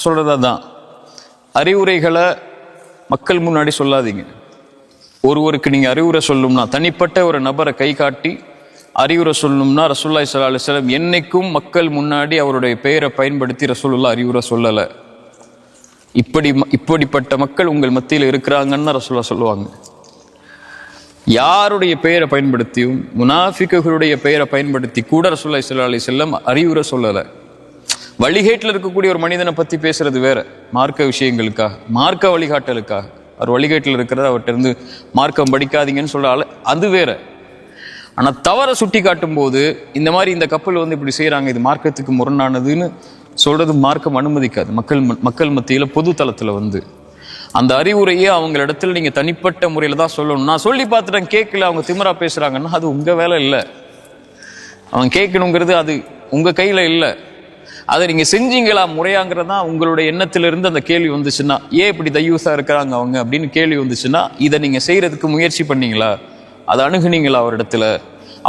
சொல்றதான் அறிவுரைகளை மக்கள் முன்னாடி சொல்லாதீங்க. ஒருவருக்கு நீங்க அறிவுரை சொல்லணும்னா, தனிப்பட்ட ஒரு நபரை கை காட்டி அறிவுரை சொல்லணும்னா, ரசூலுல்லாஹி ஸல்லல்லாஹு அலைஹி வஸல்லம் என்னைக்கும் மக்கள் முன்னாடி அவருடைய பெயரை பயன்படுத்தி ரசூலுல்லாஹ் அறிவுரை சொல்லல. இப்படிப்பட்ட மக்கள் உங்கள் மத்தியில் இருக்கிறாங்கன்னு ரசூலுல்லாஹ் சொல்லுவாங்க. யாருடைய பெயரை பயன்படுத்தியும் முனாஃபிக்குகளுடைய பெயரை பயன்படுத்தி கூட ரசூலுல்லாஹி ஸல்லல்லாஹு அலைஹி வஸல்லம் அறிவுரை சொல்லல. வழிகேட்டில் இருக்கக்கூடிய ஒரு மனிதனை பத்தி பேசுறது வேற, மார்க்க விஷயங்களுக்காக, மார்க்க வழிகாட்டலுக்காக. அவர் வழிகேட்டில் இருக்கிறது, அவர்கிட்ட இருந்து மார்க்கம் படிக்காதீங்கன்னு சொல்றாள், அது வேற. ஆனா தவற சுட்டி காட்டும் போது இந்த மாதிரி இந்த கப்பல் இப்படி செய்யறாங்க, இது மார்க்கத்துக்கு முரணானதுன்னு சொல்றது மார்க்கம் அனுமதிக்காது. மக்கள் மத்தியில பொது தளத்துல அந்த அறிவுரையே அவங்க இடத்துல நீங்க தனிப்பட்ட முறையில தான் சொல்லணும். நான் சொல்லி பார்த்துட்டேன் கேட்கல, அவங்க திமிரா பேசுறாங்கன்னா அது உங்க வேலை இல்லை. அவன் கேட்கணுங்கிறது அது உங்க கையில இல்லை. அதை நீங்க செஞ்சீங்களா முறையாங்கிறதா உங்களுடைய எண்ணத்திலிருந்து அந்த கேள்வி வந்துச்சுன்னா, ஏன் இப்படி தையூசா இருக்கிறாங்க அவங்க அப்படின்னு கேள்வி வந்துச்சுன்னா, இதை நீங்க செய்யறதுக்கு முயற்சி பண்ணீங்களா? அதை அணுகுனீங்களா?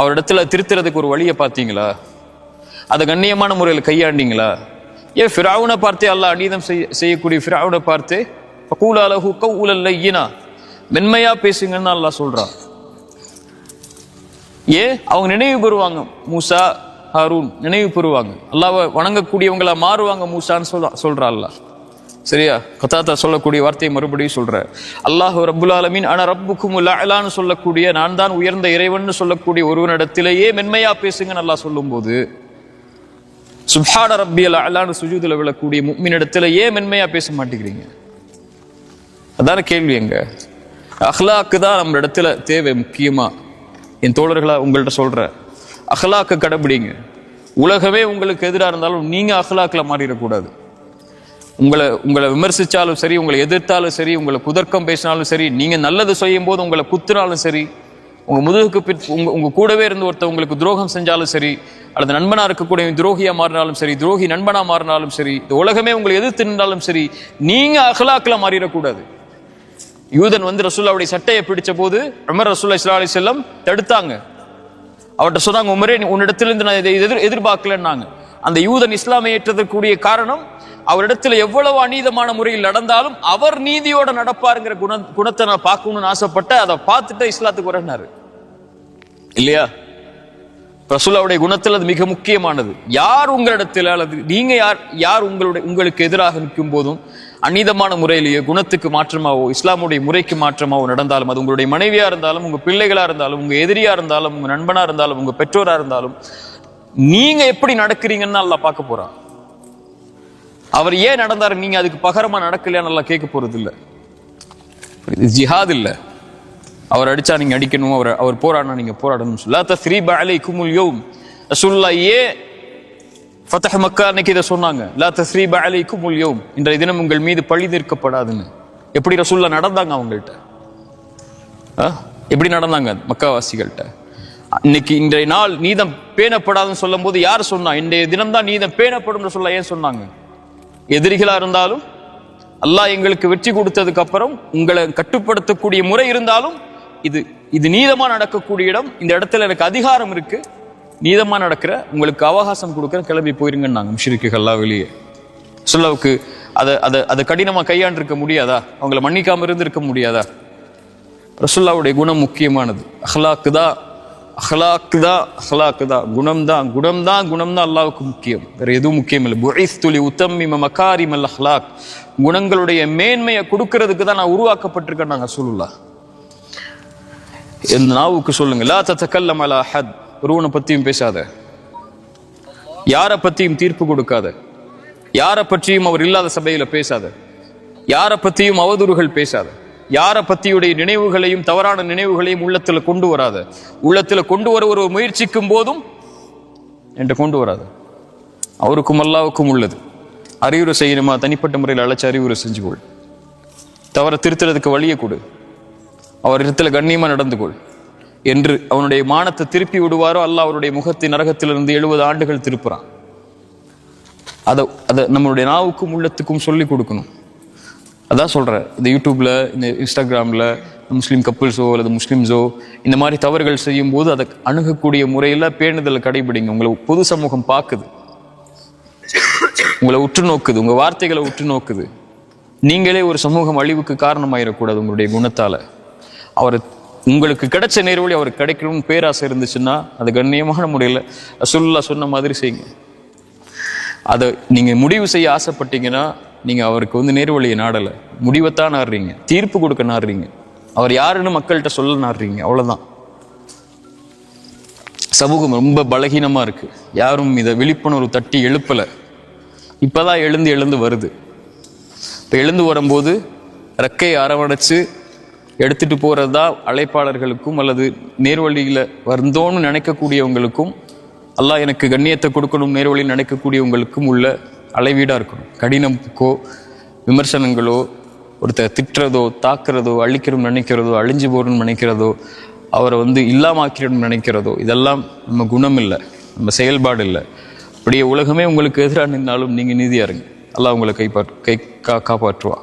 அவரிடத்துல திருத்துறதுக்கு ஒரு வழியை பார்த்தீங்களா? அதை கண்ணியமான முறையில் கையாண்டீங்களா? ஏன் ஃபிரௌனை பார்த்தே அல்லாஹ் அநீதம் செய்யக்கூடிய ஃபிரௌனை பார்த்தே ஃபகூலா லஹு கௌலன் லையினா, மென்மையா பேசுங்கன்னு அல்லாஹ் சொல்றான். ஏன் அவங்க நினைவு பெறுவாங்க, மூசா ஹாரூன் நினைவு பெறுவாங்க, அல்லாஹ்வை வணங்கக்கூடியவங்களா மாறுவாங்க மூசான்னு சொல்றா அல்லாஹ். சரியா? கதாதா சொல்லக்கூடிய வார்த்தையை மறுபடியும் சொல்ற. அல்லாஹ் ரப்புல் ஆலமீன் அன ரப்புக்குமுல் அலான்னு சொல்லக்கூடிய, நான் தான் உயர்ந்த இறைவன் சொல்லக்கூடிய ஒருவனிடத்திலேயே மென்மையா பேசுங்கன்னு அல்லாஹ் சொல்லும் போது, சுப்ஹான ரப்பியல் அலான்னு சுஜூதுல விழக்கூடிய முஃமினிடத்துல ஏன் மென்மையா பேச மாட்டேங்கிறீங்க? அதான கேள்வி. எங்க அஹ்லாக்கு தான் நம்ம இடத்துல தேவை. முக்கியமா என் தோழர்களா உங்கள்கிட்ட சொல்ற, அஹ்லாக்க கடைபிடிங்க. உலகமே உங்களுக்கு எதிராக இருந்தாலும் நீங்க அஹ்லாக்ல மாறிடக்கூடாது. உங்களை விமர்சிச்சாலும் சரி, உங்களை எதிர்த்தாலும் சரி, உங்களை குதர்க்கம் பேசினாலும் சரி, நீங்க நல்லது செய்யும் போது உங்களை குத்துனாலும் சரி, உங்க முதுகுக்கு உங்க கூடவே இருந்து ஒருத்தர் உங்களுக்கு துரோகம் செஞ்சாலும் சரி, அல்லது நண்பனா இருக்கக்கூடிய துரோகியா மாறினாலும் சரி, துரோகி நண்பனா மாறினாலும் சரி, இந்த உலகமே உங்களை எதிர்த்து நின்றாலும் சரி, நீங்க அஹ்லாக்ல மாறிடக்கூடாது. யூதன் ரசூலுல்லாஹ்வுடைய சட்டையை பிடிச்ச போது உமர் ரசூலுல்லாஹி ஸல்லல்லாஹு அலைஹி வஸல்லம் தடுத்தாங்க. அவர்கிட்ட சொன்னாங்க, உமரே உன்னிடத்திலிருந்து நான் இதை எதிர்பார்க்கலன்னாங்க. அந்த யூதன் இஸ்லாமை ஏற்றதற்குரிய காரணம், அவரிடத்துல எவ்வளவு அநீதமான முறையில் நடந்தாலும் அவர் நீதியோட நடப்பாருங்கிற குணத்தை நான் பார்க்கணும்னு ஆசைப்பட்ட, அதை பார்த்துட்டு இஸ்லாத்துக்கு வரனாரு இல்லையா? ரசூலுல்லாஹ்வுடைய குணத்தில் அது மிக முக்கியமானது. யார் உங்களிடத்தில் அல்லது நீங்க யார் உங்களுக்கு எதிராக நிற்கும் போதும் அநீதமான முறையிலேயே குணத்துக்கு மாற்றமாவோ இஸ்லாமுடைய முறைக்கு மாற்றமாவோ நடந்தாலும், அது உங்களுடைய மனைவியா இருந்தாலும், உங்க பிள்ளைகளா இருந்தாலும், உங்க எதிரியா இருந்தாலும், உங்க நண்பனா இருந்தாலும், உங்க பெற்றோரா இருந்தாலும், நீங்க எப்படி நடக்கிறீங்கன்னு அல்லாஹ் பார்க்க போறான். அவர் ஏன் நடந்தாரு, நீங்க அதுக்கு பகரமா நடக்கலையான்னு அல்லாஹ் கேட்க போறது இல்லை. இது ஜிஹாத் இல்லை. அவர் அடிச்சா நீங்க அடிக்கணும், அவர் போராடினா நீங்க போராடணும். லா தஸ்ரீப அலைக்குமுல் யௌம். ரசூலுல்லாஹ் ஏன் ஃபத்ஹ் மக்கா அன்னைக்கு இதை சொன்னாங்க, லா தஸ்ரீப அலைக்குமுல் யௌம், இன்றைய தினம் உங்கள் மீது பழி தீர்க்கப்படாதுன்னு. எப்படி ரசூலுல்லாஹ் நடந்தாங்க அவங்கள்ட்ட? எப்படி நடந்தாங்க மக்காவாசிகள்கிட்ட? இன்றைய நாள் நீதம் பேணப்படாதுன்னு சொல்லும் போது யார் சொன்னா? இன்றைய தினம் தான் நீதம் பேணப்படும் ரசூலுல்லாஹ் ஏன் சொன்னாங்க? எதிரிகளா இருந்தாலும் அல்லாஹ் எங்களுக்கு வெற்றி கொடுத்ததுக்கு அப்புறம் உங்களை கட்டுப்படுத்தக்கூடிய முறை இருந்தாலும், இது நீதமா நடக்கக்கூடிய இடம், இந்த இடத்துல எனக்கு அதிகாரம் இருக்கு, நீதமா நடக்கிற, உங்களுக்கு அவகாசம் கொடுக்குற, கிளம்பி போயிருங்கன்னாங்க முஷ்ரிக்குகள்லாம் வெளியே. ரசூலுல்லாஹ்வுக்கு அதை கடினமா கையாண்டு இருக்க முடியாதா? அவங்களை மன்னிக்காம இருந்திருக்க முடியாதா? ரசூலுல்லாஹ்வுடைய குணம் முக்கியமானது. அஹ்லாக்கு தான் குணம் தான் அல்லாஹ்வுக்கு முக்கியம். வேற எதுவும் முக்கியம் இல்லை. புஇஸ்து லி உத்தம்மிம மகாரிமல் அஹ்லாக், குணங்களுடைய மேன்மையை கொடுக்கிறதுக்கு தான் நான் உருவாக்கப்பட்டிருக்கேன் நாங்க ரசூலுல்லாஹ். இந்த நாவுக்கு சொல்லுங்க, லா ததகல்லம் அலா அஹத், ஒருவனை பத்தியும் பேசாத, யாரை பத்தியும் தீர்ப்பு கொடுக்காத, யாரை பற்றியும் அவர் இல்லாத சபையில பேசாத, யாரை பத்தியும் அவதூறுகள் பேசாத, யாரை பத்தியுடைய நினைவுகளையும் தவறான நினைவுகளையும் உள்ளத்துல கொண்டு வராத, உள்ளத்துல கொண்டு வர ஒரு முயற்சிக்கும் போதும் என்கிட்ட கொண்டு வராத. அவருக்கும் அல்லாஹ்வுக்கும் உள்ளது. அறிவுரை செய்யணுமா, தனிப்பட்ட முறையில் அழைச்சி அறிவுரை செஞ்சுக்கொள். தவற திருத்துறதுக்கு வழியை கொடு. அவர் இடத்துல கண்ணியமா நடந்து கொள் என்று அவனுடைய மானத்தை திருப்பி விடுவாரோ அல்லாஹ் அவருடைய முகத்தை நரகத்திலிருந்து 70 ஆண்டுகள் திருப்புறான். அதை நம்மளுடைய நாவுக்கும் உள்ளத்துக்கும் சொல்லி கொடுக்கணும். அதான் சொல்றேன், இந்த யூடியூப்ல, இந்த இன்ஸ்டாகிராம்ல முஸ்லீம் கப்புள்ஸோ அல்லது முஸ்லிம்ஸோ இந்த மாதிரி தவறுகள் செய்யும் போது அதை அணுகக்கூடிய முறையில் பேணுதலை கடைபிடிங்க. உங்களை பொது சமூகம் பார்க்குது. உங்களை உற்று நோக்குது, உங்க வார்த்தைகளை உற்று நோக்குது. நீங்களே ஒரு சமூகம் அழிவுக்கு காரணமாயிடக்கூடாது உங்களுடைய குணத்தால. அவர் உங்களுக்கு கிடைச்ச நேர்வழி அவருக்கு கிடைக்கணும்னு பேராசை இருந்துச்சுன்னா அது கண்ணியமான முறையில் ரசூலுல்லாஹ் சொன்ன மாதிரி செய்யுங்க. அதை நீங்க முடிவு செய்ய ஆசைப்பட்டீங்கன்னா நீங்க அவருக்கு வந்து நேர்வழியை நாடலை, முடிவைத்தான் நாடுறீங்க, தீர்ப்பு கொடுக்க நாடுறீங்க, அவர் யாருன்னு மக்கள்கிட்ட சொல்ல நாடுறீங்க, அவ்வளவுதான். சமூகம் ரொம்ப பலகீனமா இருக்கு, யாரும் இதை விழிப்புணர்வு தட்டி எழுப்பல, இப்பதான் எழுந்து வருது. இப்ப எழுந்து வரும்போது ரெக்கையை அரவணைச்சு எடுத்துட்டு போறதுதான் அழைப்பாளர்களுக்கும் அல்லது நேர்வழியில வந்தோன்னு நினைக்கக்கூடியவங்களுக்கும், அல்லாஹ் எனக்கு கண்ணியத்தை கொடுக்கணும் நேர்வழியில் நினைக்கக்கூடியவங்களுக்கும் உள்ள அளவீடா இருக்கணும். கடினமுக்கோ விமர்சனங்களோ ஒருத்தர் திட்டுறதோ தாக்குறதோ அழிக்கணும்னு நினைக்கிறதோ அழிஞ்சு போறணும்னு நினைக்கிறதோ அவரை வந்து இல்லாமாக்கிடணும்னு நினைக்கிறதோ இதெல்லாம் நம்ம குணம் இல்லை, நம்ம செயல்பாடு இல்லை. அப்படியே உலகமே உங்களுக்கு எதிராக நின்றாலும் நீங்க நீதியா இருங்க, அல்லாஹ் உங்களை காப்பாற்றுவா.